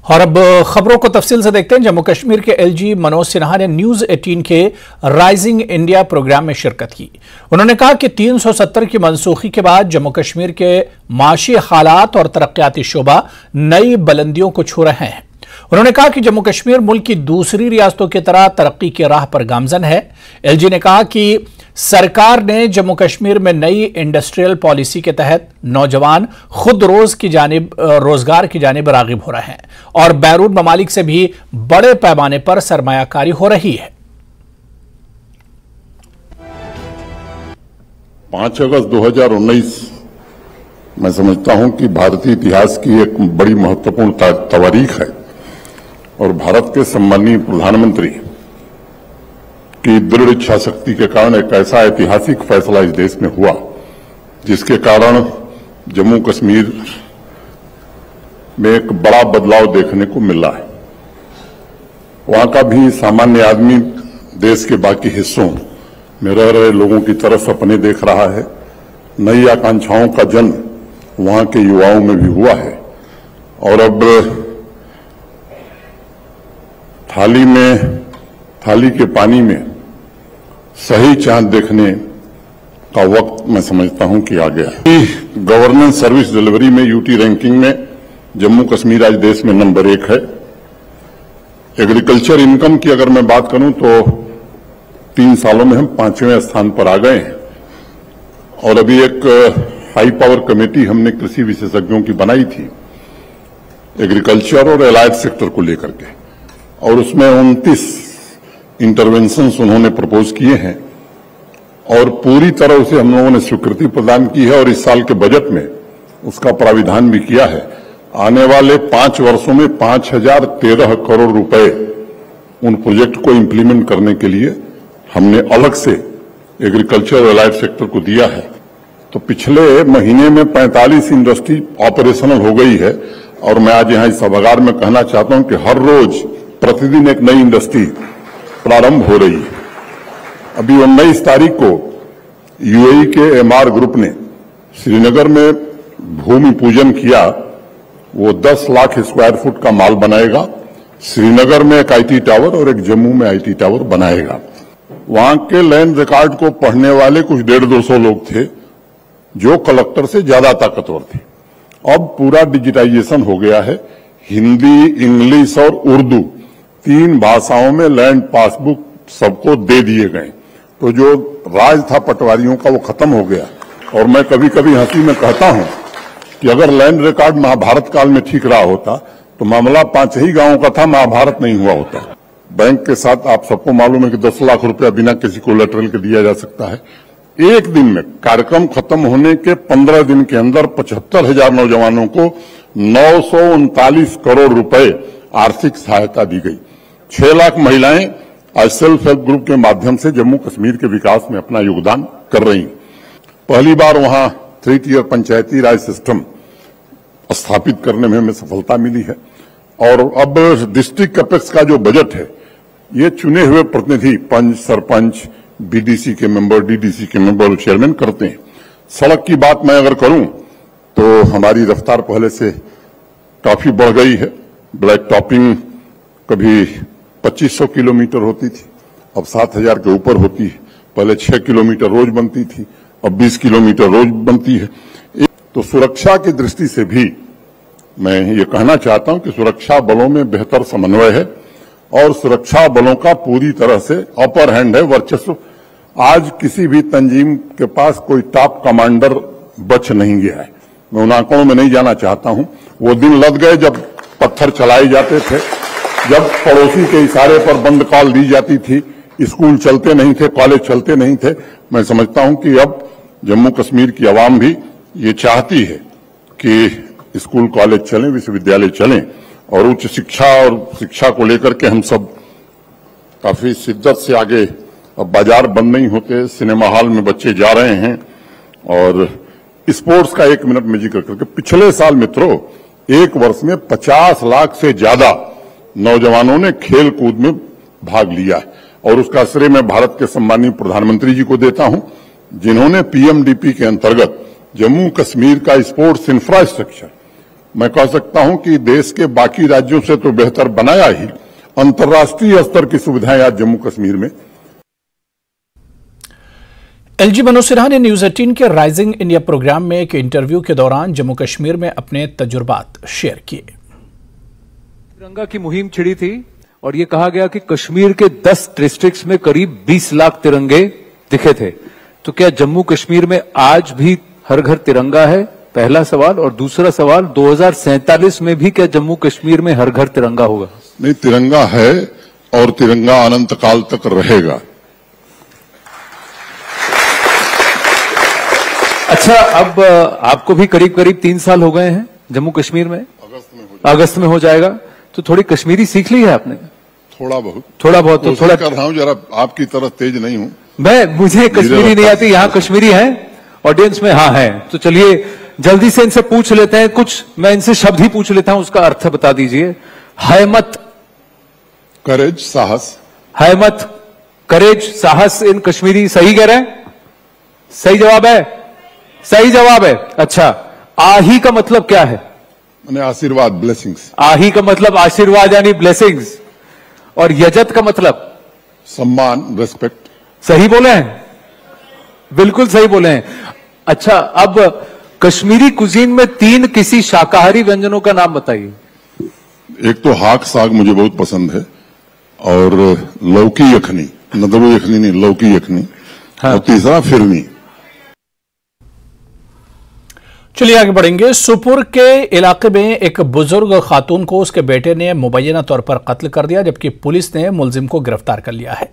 और अब खबरों को तफसील से देखते हैं। जम्मू कश्मीर के एलजी मनोज सिन्हा ने न्यूज 18 के राइजिंग इंडिया प्रोग्राम में शिरकत की। उन्होंने कहा कि 370 की मनसूखी के बाद जम्मू कश्मीर के माशी हालात और तरक्याती शोबा नई बुलंदियों को छू रहे हैं। उन्होंने कहा कि जम्मू कश्मीर मुल्क की दूसरी रियासतों की तरह तरक्की की राह पर गामजन है। एलजी ने कहा कि सरकार ने जम्मू कश्मीर में नई इंडस्ट्रियल पॉलिसी के तहत नौजवान खुद रोजगार की जानिब रागिब हो रहे हैं और बैरून ममालिक से भी बड़े पैमाने पर सरमायाकारी हो रही है। 5 अगस्त 2019 मैं समझता हूं कि भारतीय इतिहास की एक बड़ी महत्वपूर्ण तारीख है और भारत के सम्माननीय प्रधानमंत्री की दृढ़ इच्छा शक्ति के कारण एक ऐसा ऐतिहासिक फैसला इस देश में हुआ जिसके कारण जम्मू कश्मीर में एक बड़ा बदलाव देखने को मिला है। वहां का भी सामान्य आदमी देश के बाकी हिस्सों में रह रहे लोगों की तरह सपने देख रहा है। नई आकांक्षाओं का जन्म वहां के युवाओं में भी हुआ है और अब थाली के पानी में सही चांद देखने का वक्त मैं समझता हूं कि आ गया है। गवर्नेंस सर्विस डिलीवरी में यूटी रैंकिंग में जम्मू कश्मीर आज देश में नंबर 1 है। एग्रीकल्चर इनकम की अगर मैं बात करूं तो 3 सालों में हम 5वें स्थान पर आ गए हैं और अभी एक हाई पावर कमेटी हमने कृषि विशेषज्ञों की बनाई थी एग्रीकल्चर और एलाइड सेक्टर को लेकर के और उसमें 29 इंटरवेंशंस उन्होंने प्रपोज किए हैं और पूरी तरह उसे हम लोगों ने स्वीकृति प्रदान की है और इस साल के बजट में उसका प्राविधान भी किया है। आने वाले 5 वर्षों में 5013 करोड़ रुपए उन प्रोजेक्ट को इंप्लीमेंट करने के लिए हमने अलग से एग्रीकल्चर और एलाइड सेक्टर को दिया है। तो पिछले महीने में 45 इंडस्ट्री ऑपरेशनल हो गई है और मैं आज यहां इस सभागार में कहना चाहता हूं कि हर रोज प्रतिदिन एक नई इंडस्ट्री प्रारंभ हो रही है। अभी 19 तारीख को यूएई के एमआर ग्रुप ने श्रीनगर में भूमि पूजन किया। वो 10 लाख स्क्वायर फुट का माल बनाएगा। श्रीनगर में एक आईटी टावर और एक जम्मू में आईटी टावर बनाएगा। वहां के लैंड रिकॉर्ड को पढ़ने वाले कुछ 150-200 लोग थे जो कलेक्टर से ज्यादा ताकतवर थे। अब पूरा डिजिटाइजेशन हो गया है। हिंदी, इंग्लिश और उर्दू 3 भाषाओं में लैंड पासबुक सबको दे दिए गए। तो जो राज था पटवारियों का वो खत्म हो गया। और मैं कभी कभी हंसी में कहता हूं कि अगर लैंड रिकॉर्ड महाभारत काल में ठीक रहा होता तो मामला 5 ही गांवों का था, महाभारत नहीं हुआ होता। बैंक के साथ आप सबको मालूम है कि 10 लाख रुपया बिना किसी कोलेटरल के दिया जा सकता है। एक दिन में कार्यक्रम खत्म होने के 15 दिन के अंदर 75,000 नौजवानों को 939 करोड़ रुपए आर्थिक सहायता दी गई। 6 लाख महिलाएं आज सेल्फ हेल्प ग्रुप के माध्यम से जम्मू कश्मीर के विकास में अपना योगदान कर रही हैं। पहली बार वहां 3 टियर पंचायती राज सिस्टम स्थापित करने में हमें सफलता मिली है और अब डिस्ट्रिक्ट कैपेक्स का जो बजट है ये चुने हुए प्रतिनिधि पंच, सरपंच, बीडीसी के मेंबर, डीडीसी के मेंबर और चेयरमैन करते हैं। सड़क की बात मैं अगर करूं तो हमारी रफ्तार पहले से काफी बढ़ गई है। ब्लैक टॉपिंग कभी 2500 किलोमीटर होती थी, अब 7000 के ऊपर होती है। पहले 6 किलोमीटर रोज बनती थी, अब 20 किलोमीटर रोज बनती है। तो सुरक्षा की दृष्टि से भी मैं ये कहना चाहता हूं कि सुरक्षा बलों में बेहतर समन्वय है और सुरक्षा बलों का पूरी तरह से अपर हैंड है, वर्चस्व। आज किसी भी तंजीम के पास कोई टॉप कमांडर बच नहीं गया है। मैं उन आंकड़ों में नहीं जाना चाहता हूं। वो दिन लद गए जब पत्थर चलाए जाते थे, जब पड़ोसी के इशारे पर बंद कॉल दी जाती थी, स्कूल चलते नहीं थे, कॉलेज चलते नहीं थे। मैं समझता हूं कि अब जम्मू कश्मीर की आवाम भी ये चाहती है कि स्कूल कॉलेज चलें, विश्वविद्यालय चलें और उच्च शिक्षा और शिक्षा को लेकर के हम सब काफी शिद्दत से आगे। अब बाजार बंद नहीं होते, सिनेमा हॉल में बच्चे जा रहे हैं। और स्पोर्ट्स का 1 मिनट में जिक्र करके, पिछले साल मित्रों 1 वर्ष में 50 लाख से ज्यादा नौजवानों ने खेल कूद में भाग लिया है और उसका श्रेय मैं भारत के सम्माननीय प्रधानमंत्री जी को देता हूं जिन्होंने पीएमडीपी के अंतर्गत जम्मू कश्मीर का स्पोर्ट्स इंफ्रास्ट्रक्चर मैं कह सकता हूं कि देश के बाकी राज्यों से तो बेहतर बनाया ही, अंतर्राष्ट्रीय स्तर की सुविधाएं आज जम्मू कश्मीर में। एलजी मनोज सिन्हा ने न्यूज 18 के राइजिंग इंडिया प्रोग्राम में एक इंटरव्यू के दौरान जम्मू कश्मीर में अपने तजुर्बात शेयर किए। तिरंगा की मुहिम छिड़ी थी और ये कहा गया कि कश्मीर के 10 डिस्ट्रिक्ट्स में करीब 20 लाख तिरंगे दिखे थे। तो क्या जम्मू कश्मीर में आज भी हर घर तिरंगा है? पहला सवाल। और दूसरा सवाल, 2047 में भी क्या जम्मू कश्मीर में हर घर तिरंगा होगा? नहीं, तिरंगा है और तिरंगा अनंत काल तक रहेगा। अच्छा, अब आपको भी करीब करीब 3 साल हो गए हैं जम्मू कश्मीर में। अगस्त में हो जाएगा। तो थोड़ी कश्मीरी सीख ली है आपने? थोड़ा बहुत तो थोड़ा कर रहा हूं, जरा आपकी तरह तेज नहीं हूं मुझे कश्मीरी नहीं आती। यहाँ कश्मीरी है ऑडियंस में? हाँ है। तो चलिए जल्दी से इनसे पूछ लेते हैं कुछ। मैं इनसे शब्द ही पूछ लेता हूं, उसका अर्थ बता दीजिए। हैमत, करेज, साहस। हैमत, करेज, साहस इन कश्मीरी सही कह रहे हैं? सही जवाब है? सही जवाब है। अच्छा, आही का मतलब क्या है? आशीर्वाद, ब्लेसिंग्स। आही का मतलब आशीर्वाद यानी ब्लेसिंग्स। और यजत का मतलब? सम्मान, रेस्पेक्ट। सही बोले हैं, बिल्कुल सही बोले हैं। अच्छा, अब कश्मीरी कुजीन में 3 किसी शाकाहारी व्यंजनों का नाम बताइए। एक तो हाक साग मुझे बहुत पसंद है, और लौकी यखनी, नदरू यखनी नहीं, लौकी यखनी। हाँ। और तीसरा फिरनी। चलिए आगे बढ़ेंगे। सोपोर के इलाके में एक बुजुर्ग खातून को उसके बेटे ने मुबैना तौर पर कत्ल कर दिया, जबकि पुलिस ने मुलजिम को गिरफ्तार कर लिया है।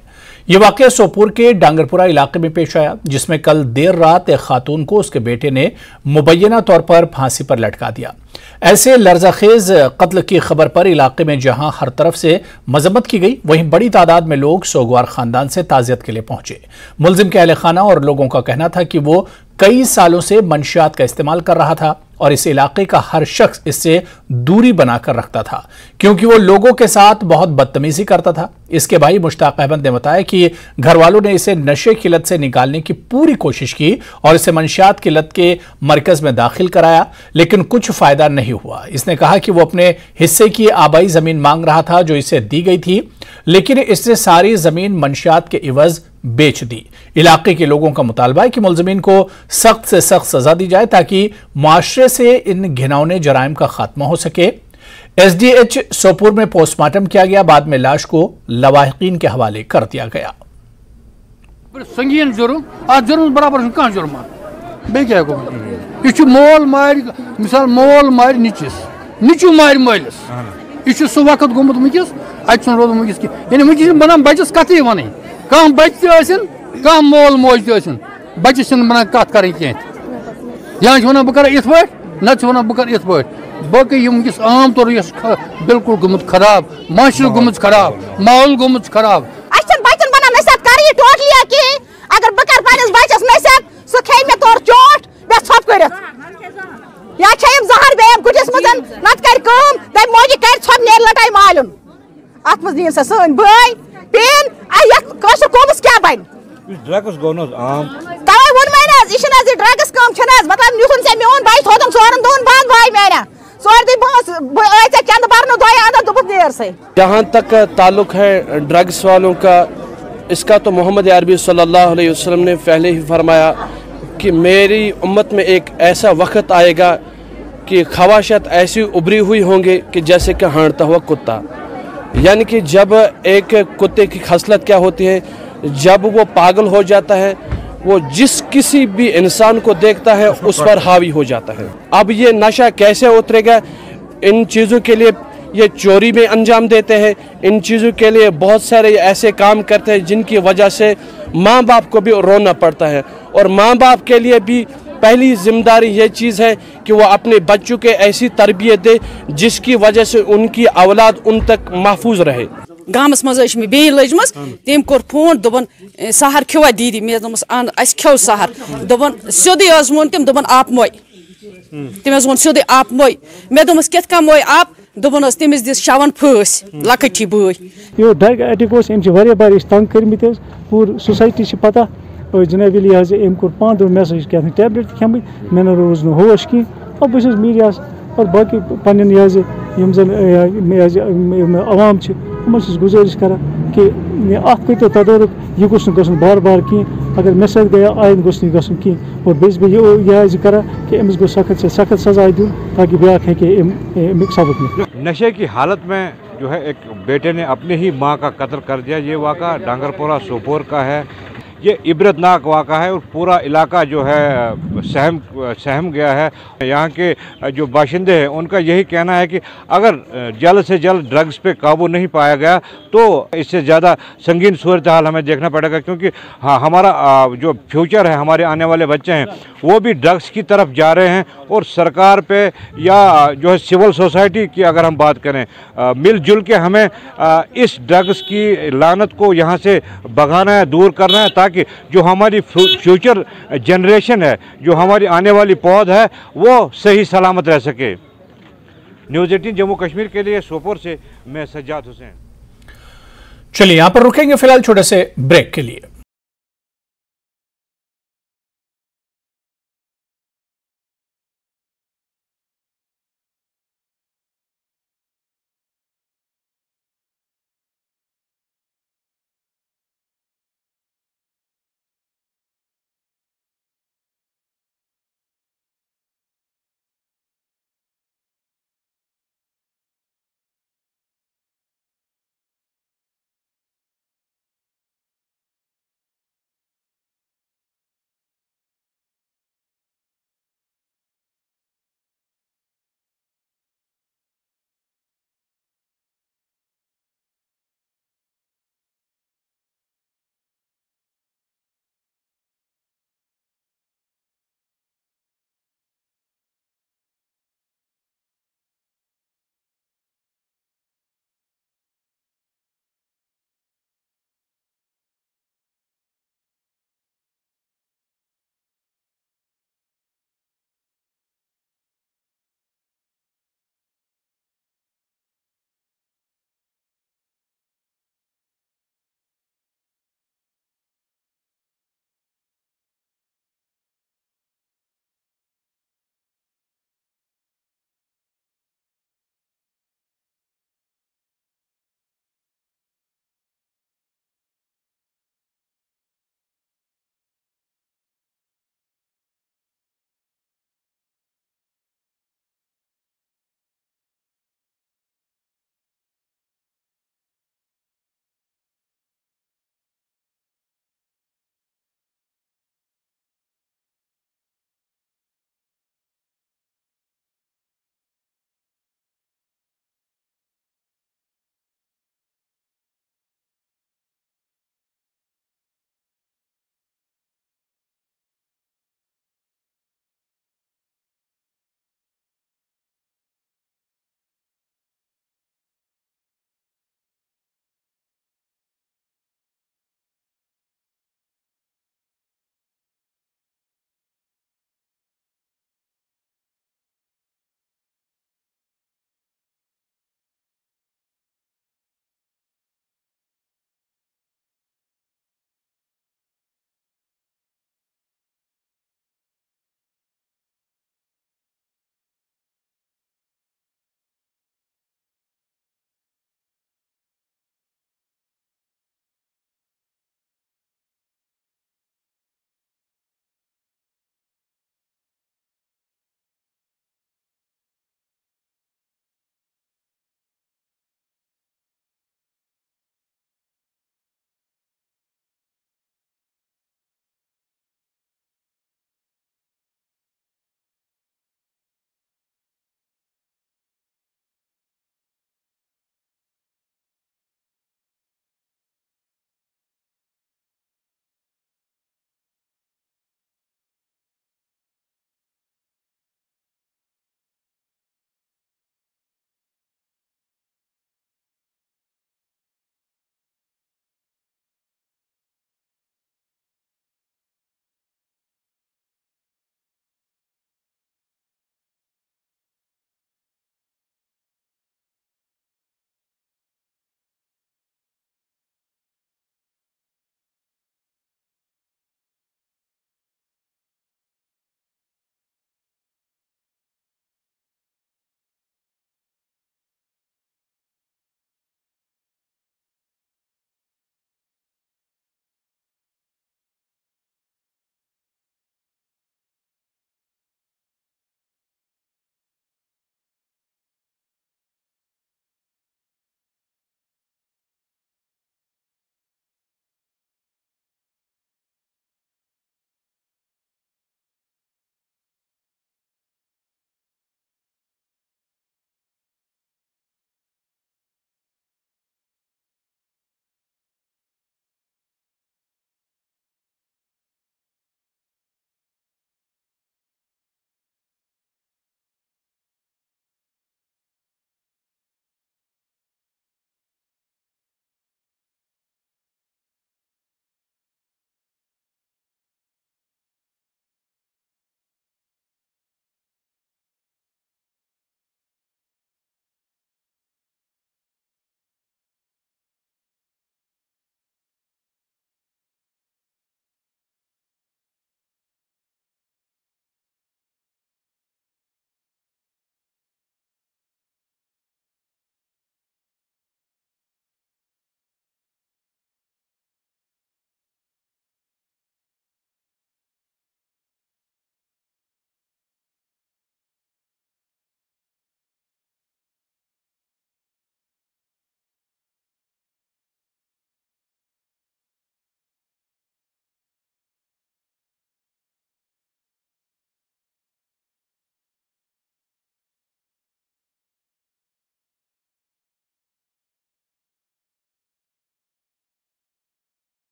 यह वाकया सोपोर के डांगरपुरा इलाके में पेश आया, जिसमें कल देर रात एक खातून को उसके बेटे ने मुबैना तौर पर फांसी पर लटका दिया। ऐसे लर्जाखेज कत्ल की खबर पर इलाके में जहां हर तरफ से मजम्मत की गई, वहीं बड़ी तादाद में लोग सोगवार खानदान से ताजियत के लिए पहुंचे। मुलजिम के अहले खाना और लोगों का कहना था कि वो कई सालों से मंशियात का इस्तेमाल कर रहा था और इस इलाके का हर शख्स इससे दूरी बनाकर रखता था, क्योंकि वो लोगों के साथ बहुत बदतमीजी करता था। इसके भाई मुश्ताक अहमद ने बताया कि घर वालों ने इसे नशे की लत से निकालने की पूरी कोशिश की और इसे मंशियात की लत के मरकज में दाखिल कराया, लेकिन कुछ फायदा नहीं हुआ। इसने कहा कि वो अपने हिस्से की आबाई जमीन मांग रहा था जो इसे दी गई थी, लेकिन इसने सारी जमीन मंशियात के इवज बेच दी। इलाके के लोगों का मुतालबा है कि मुलजिमीन को सख्त से सख्त सजा दी जाए ताकि मुआशरे से इन घिनौने जराइम का खात्मा हो सके। एसडीएच सोपोर में पोस्टमार्टम किया गया, बाद में लाश को लवाहिकीन के हवाले कर दिया गया। संगीन जुर्म, आज जुर्म बराबर कहां जुर्म बे क्या को यह मोल मार, मिसाल मोल मार निचिस, निचु मार मलिस, यह सह वक्त गोमुत वुनकिस अत रोद वुनकिस यानी वुनकिस बनान बचस कथी वन कह बच कह मोल मोज तन बचस बनान कत कर या वन बह कर इत पे न वन बह कर इत पे बाकी वुनकिस आम तौर बिल्कुल गोमुत खराब, माशर गोमुत खराब, माहौल गोमुत खराब। बचन बनान नसीहत कर टोटली कि अगर बह कर पस बचस नसीहत सह खे मे तोर चोट बे थप कर या खेम जहर बेम गुटिस मजन नत कर कम तम मोजी कर थप नेर लटाई मालूम अत मज दिन सन भाई पेन यत कशर कोमस क्या बन ड्रग्स गोनो आम तवे वन मैंने इशन आज ड्रग्स कम छन मतलब नुथन से मेन भाई थोदन सोरन दोन बाद भाई मैंने सोर दी बस ऐसे चंद बार न दोया अंदर दुबक देर से। जहाँ तक ताल्लुक है ड्रग्स वालों का, इसका तो मोहम्मद अरबी सल्लल्लाहु अलैहि वसल्लम ने पहले ही फरमाया कि मेरी उम्मत में एक ऐसा वक्त आएगा कि ख्वाहिशात ऐसी उभरी हुई होंगे कि जैसे कि हाँड़ता हुआ कुत्ता। यानी कि जब एक कुत्ते की खसलत क्या होती है, जब वो पागल हो जाता है, वो जिस किसी भी इंसान को देखता है उस पर हावी हो जाता है। अब ये नशा कैसे उतरेगा? इन चीज़ों के लिए ये चोरी में अंजाम देते हैं, इन चीज़ों के लिए बहुत सारे ऐसे काम करते हैं जिनकी वजह से माँ बाप को भी रोना पड़ता है। और माँ बाप के लिए भी पहली जिम्मेदारी ये चीज़ है कि वो अपने बच्चों के ऐसी तरबियत दे जिसकी वजह से उनकी औलाद उन तक महफूज रहे। गामस मज मे बे लजम तम कोर फोन दोपन सहर खेवा दीदी मे दोपस अन अस खेव सहर दोपन सोदे वोन तम दोपन आप मोय तम वोन सोदे आप मोय मे दोपस कित कम मोय आप दोपन तमिस दिस शावन फस लकटी बय यो ड्रग एडिक्ट वारिया बार तंग कर्मित पूर सोसाइटी पता जनाब लिहाज अम कोर 5 दिन मे क्या टैबलेट खेम मे रोज होश कह अब बस मीडिया और बाकी पन्न यम जन अवाम गुजारिश कर कि अत कर तदरुक यह गोस बार बार कह अगर मे सत गया आयन गोस कह और बेस यह कर कि अमिस गो सख्त से सख्त सजा दिन ताकि ब्याक है अमिक सबक मिले। नशे की हालत में जो है एक बेटे ने अपनी ही माँ का कत्ल कर दिया। ये वाक़ा डांगरपोरा सोपोर का है। ये इबरतनाक वाक़ा है और पूरा इलाका जो है सहम गया है। यहाँ के जो बाशिंदे हैं उनका यही कहना है कि अगर जल्द से जल्द ड्रग्स पे काबू नहीं पाया गया तो इससे ज़्यादा संगीन सूरत हाल हमें देखना पड़ेगा, क्योंकि हाँ हमारा जो फ्यूचर है, हमारे आने वाले बच्चे हैं वो भी ड्रग्स की तरफ जा रहे हैं। और सरकार पे या जो है सिविल सोसाइटी की अगर हम बात करें, मिलजुल के हमें इस ड्रग्स की लानत को यहाँ से भगाना है, दूर करना है, ताकि जो हमारी फ्यूचर जनरेशन है, जो हमारी आने वाली पौध है, वो सही सलामत रह सके। न्यूज़ 18 जम्मू कश्मीर के लिए सोपोर से मैं सज्जाद हुसैन। चलिए यहां पर रुकेंगे फिलहाल छोटे से ब्रेक के लिए।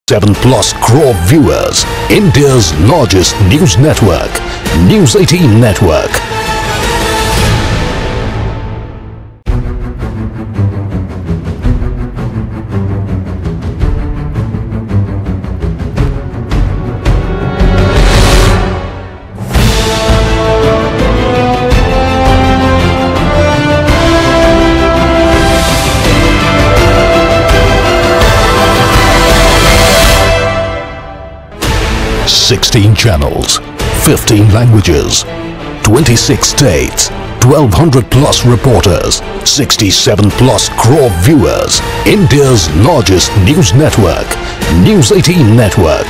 7+ crore viewers, India's largest news network, News 18 Network. Sixteen channels, 15 languages, 26 states, 1,200+ reporters, 67+ crore viewers, India's largest news network, News 18 Network.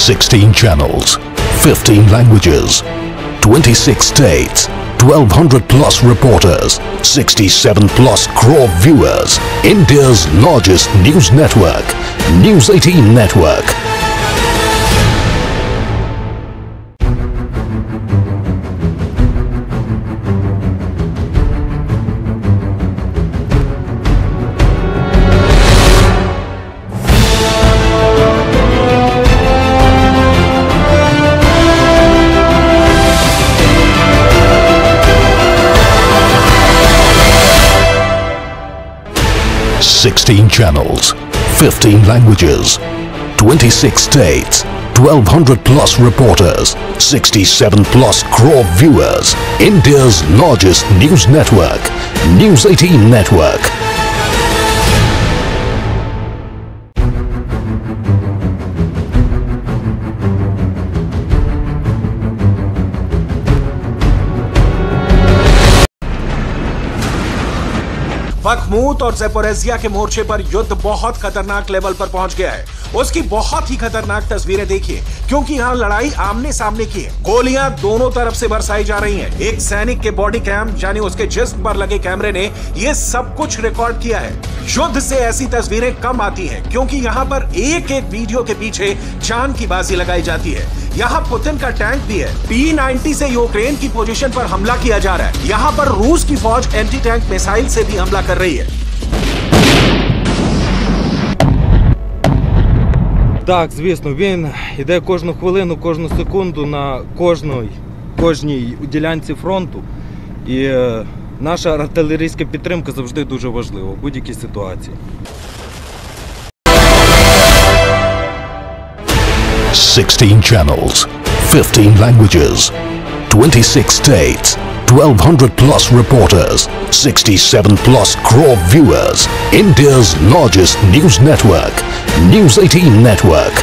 Sixteen channels, 15 languages, 26 states, 1,200+ reporters, 67+ crore viewers, India's largest news network, News 18 Network. Sixteen channels, 15 languages, 26 states, 1,200+ reporters, 67+ crore viewers, India's largest news network, News 18 Network. Bakhmut और Zaporizhzhia के मोर्चे पर युद्ध बहुत खतरनाक level पर पहुंच गया है। उसकी बहुत ही खतरनाक तस्वीरें देखिए, क्योंकि यहाँ लड़ाई आमने सामने की है। गोलियां दोनों तरफ से बरसाई जा रही हैं। एक सैनिक के बॉडी कैम यानी उसके जिस्म पर लगे कैमरे ने ये सब कुछ रिकॉर्ड किया है। युद्ध से ऐसी तस्वीरें कम आती हैं, क्योंकि यहाँ पर एक एक वीडियो के पीछे जान की बाजी लगाई जाती है। यहाँ पुतिन का टैंक भी है। P-90 से यूक्रेन की पोजीशन पर हमला किया जा रहा है। यहाँ पर रूस की फौज एंटी टैंक मिसाइल से भी हमला कर रही है। Так, звісно, він йде кожну хвилину, кожну секунду на кожній ділянці фронту. І наша артилерійська підтримка завжди дуже важлива в будь-якій ситуації. 16 channels, 15 languages, 26 states, 1,200+ reporters, 67+ crore viewers, India's largest news network, News 18 Network.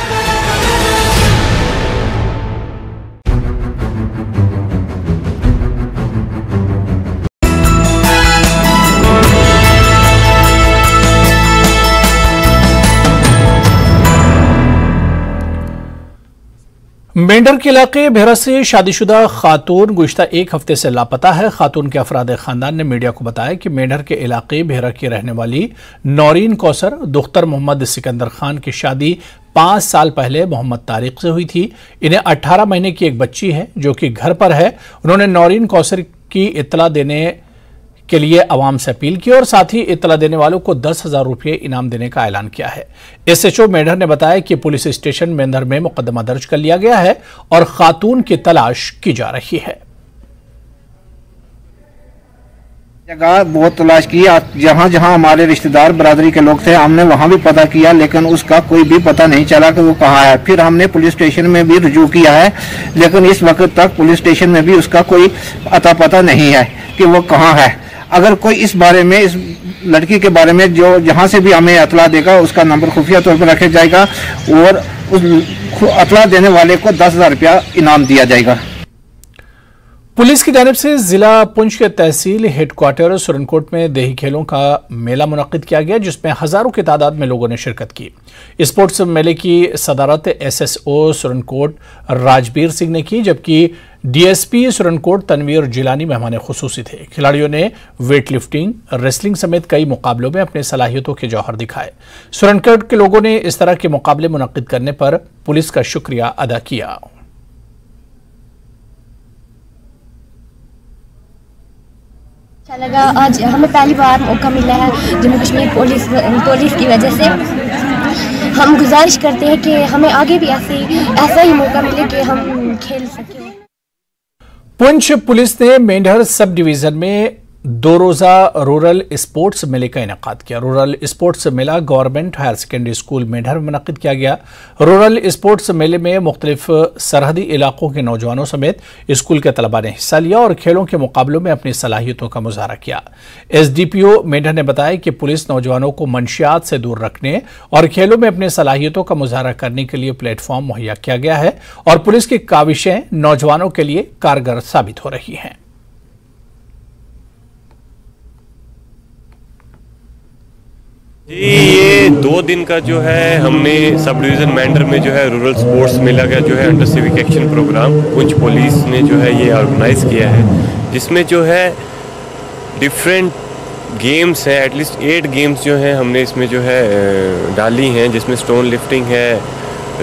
Mendhar के इलाके भेरा से शादीशुदा खातून गुज़िश्ता एक हफ्ते से लापता है। खातून के अफराद खानदान ने मीडिया को बताया कि मेंढर के इलाके भेरा की रहने वाली नौरीन कौसर दुख्तर मोहम्मद सिकंदर खान की शादी 5 साल पहले मोहम्मद तारिक से हुई थी। इन्हें 18 महीने की एक बच्ची है जो कि घर पर है। उन्होंने नौरीन कौसर की इत्तला देने के लिए अवाम से अपील की और साथ ही इत्तला देने वालों को 10,000 रुपये इनाम देने का ऐलान किया है। SHO मेंढर ने बताया कि पुलिस स्टेशन मेंढर में मुकदमा दर्ज कर लिया गया है और खातून की तलाश की जा रही है। जगह बहुत तलाश की, जहाँ जहाँ हमारे रिश्तेदार बरादरी के लोग थे हमने वहाँ भी पता किया, लेकिन उसका कोई भी पता नहीं चला कि वो कहाँ है। फिर हमने पुलिस स्टेशन में भी रुजू किया है, लेकिन इस वक्त तक पुलिस स्टेशन में भी उसका कोई अता पता नहीं है कि वो कहाँ है। अगर कोई इस बारे में, इस लड़की के बारे में जो जहाँ से भी हमें अतला देगा उसका नंबर खुफिया तौर पर रखा जाएगा और उस अतला देने वाले को 10,000 रुपया इनाम दिया जाएगा। पुलिस की जानिब से जिला पुंछ के तहसील हेडक्वार्टर सुरनकोट में देही खेलों का मेला मुनक्किद किया गया, जिसमें हजारों की तादाद में लोगों ने शिरकत की। स्पोर्ट्स मेले की सदारत SSO सुरनकोट राजबीर सिंह ने की, जबकि डीएसपी सुरनकोट तनवीर जिलानी मेहमान खुसूसी थे। खिलाड़ियों ने वेट लिफ्टिंग, रेसलिंग समेत कई मुकाबलों में अपने सलाहियतों के जौहर दिखाए। सुरनकोट के लोगों ने इस तरह के मुकाबले मुनक्किद करने पर पुलिस का शुक्रिया अदा किया। अच्छा लगा, आज हमें पहली बार मौका मिला है जम्मू कश्मीर पुलिस की वजह से। हम गुजारिश करते हैं कि हमें आगे भी ऐसा ही मौका मिले कि हम खेल सकें। पुंछ पुलिस ने मेंढर सब डिवीजन में 2 रोजा रूरल स्पोर्ट्स मेले का इनेकाद किया। रूरल स्पोर्ट्स मेला government higher secondary school Mendhar में मुनक्किद किया गया। रूरल स्पोर्ट्स मेले में मुख्तलिफ सरहदी इलाकों के नौजवानों समेत स्कूल के तलबा ने हिस्सा लिया और खेलों के मुकाबलों में अपनी सलाहियतों का मुजाहरा किया। एसडीपीओ मेंढर ने बताया कि पुलिस नौजवानों को मंशियात से दूर रखने और खेलों में अपनी सलाहियतों का मुजाहरा करने के लिए प्लेटफॉर्म मुहैया किया गया है और पुलिस की काविशें नौजवानों के लिए कारगर साबित हो रही हैं। जी, ये 2 दिन का जो है हमने सब डिवीज़न मेंढर में जो है रूरल स्पोर्ट्स मेला का जो है under civic action programme Poonch police ने जो है ये ऑर्गेनाइज़ किया है, जिसमें जो है डिफरेंट गेम्स हैं, एटलीस्ट 8 गेम्स जो हैं हमने इसमें जो है डाली हैं, जिसमें स्टोन लिफ्टिंग है,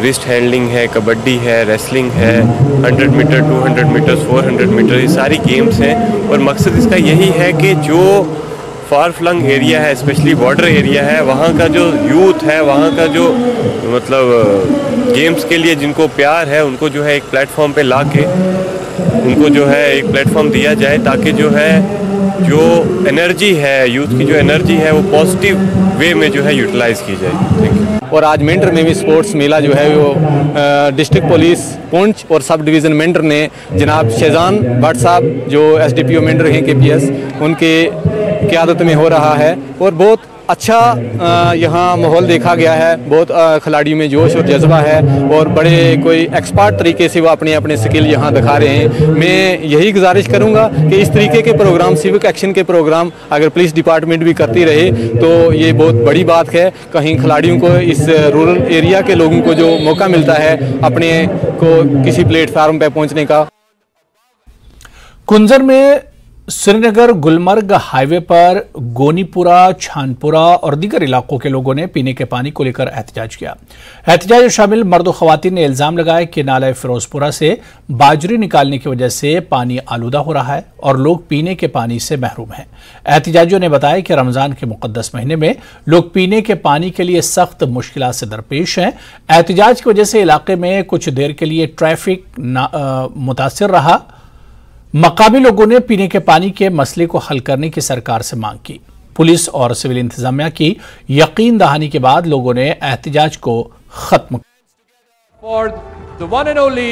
रिस्ट हैंडलिंग है, कबड्डी है, रेसलिंग है, 100 मीटर, 200 मीटर, 400 मीटर, ये सारी गेम्स हैं। और मकसद इसका यही है कि जो फार फ्लंग एरिया है, स्पेशली बॉर्डर एरिया है, वहाँ का जो यूथ है, वहाँ का जो मतलब गेम्स के लिए जिनको प्यार है, उनको जो है एक प्लेटफॉर्म पे ला के उनको जो है एक प्लेटफॉर्म दिया जाए, ताकि जो है जो एनर्जी है, यूथ की जो एनर्जी है, वो पॉजिटिव वे में जो है यूटिलाइज़ की जाए। Thank you. और आज मेंढर में भी स्पोर्ट्स मेला जो है वो डिस्ट्रिक्ट पुलिस पुंछ और सब डिवीज़न मेंढर ने जनाब शहजान भट्ट साहब जो एसडीपीओ मेंढर हैं केपीएस, उनके क़यादत में हो रहा है और बहुत अच्छा यहाँ माहौल देखा गया है। बहुत खिलाड़ियों में जोश और जज्बा है और बड़े कोई एक्सपर्ट तरीके से वो अपने अपने स्किल यहाँ दिखा रहे हैं। मैं यही गुजारिश करूँगा कि इस तरीके के प्रोग्राम, सिविक एक्शन के प्रोग्राम अगर पुलिस डिपार्टमेंट भी करती रहे तो ये बहुत बड़ी बात है। कहीं खिलाड़ियों को, इस रूरल एरिया के लोगों को जो मौका मिलता है अपने को किसी प्लेटफार्म पर पहुँचने का। कुंजर में श्रीनगर गुलमर्ग हाईवे पर गोनीपुरा, छानपुरा और दीगर इलाकों के लोगों ने पीने के पानी को लेकर एहतजाज किया। एहतजाज शामिल मर्द और खवातीन ने इल्जाम लगाया कि नाला फिरोजपुरा से बाजरी निकालने की वजह से पानी आलूदा हो रहा है और लोग पीने के पानी से महरूम हैं। एहतजाजियों ने बताया कि रमजान के मुकद्दस महीने में लोग पीने के पानी के लिए सख्त मुश्किलात से दरपेश हैं। एहतजाज की वजह से इलाके में कुछ देर के लिए ट्रैफिक मुतासिर रहा। मकामी लोगों ने पीने के पानी के मसले को हल करने की सरकार से मांग की। पुलिस और सिविल इंतजामिया की यकीन दहानी के बाद लोगों ने एहतजाज को खत्म For the one and only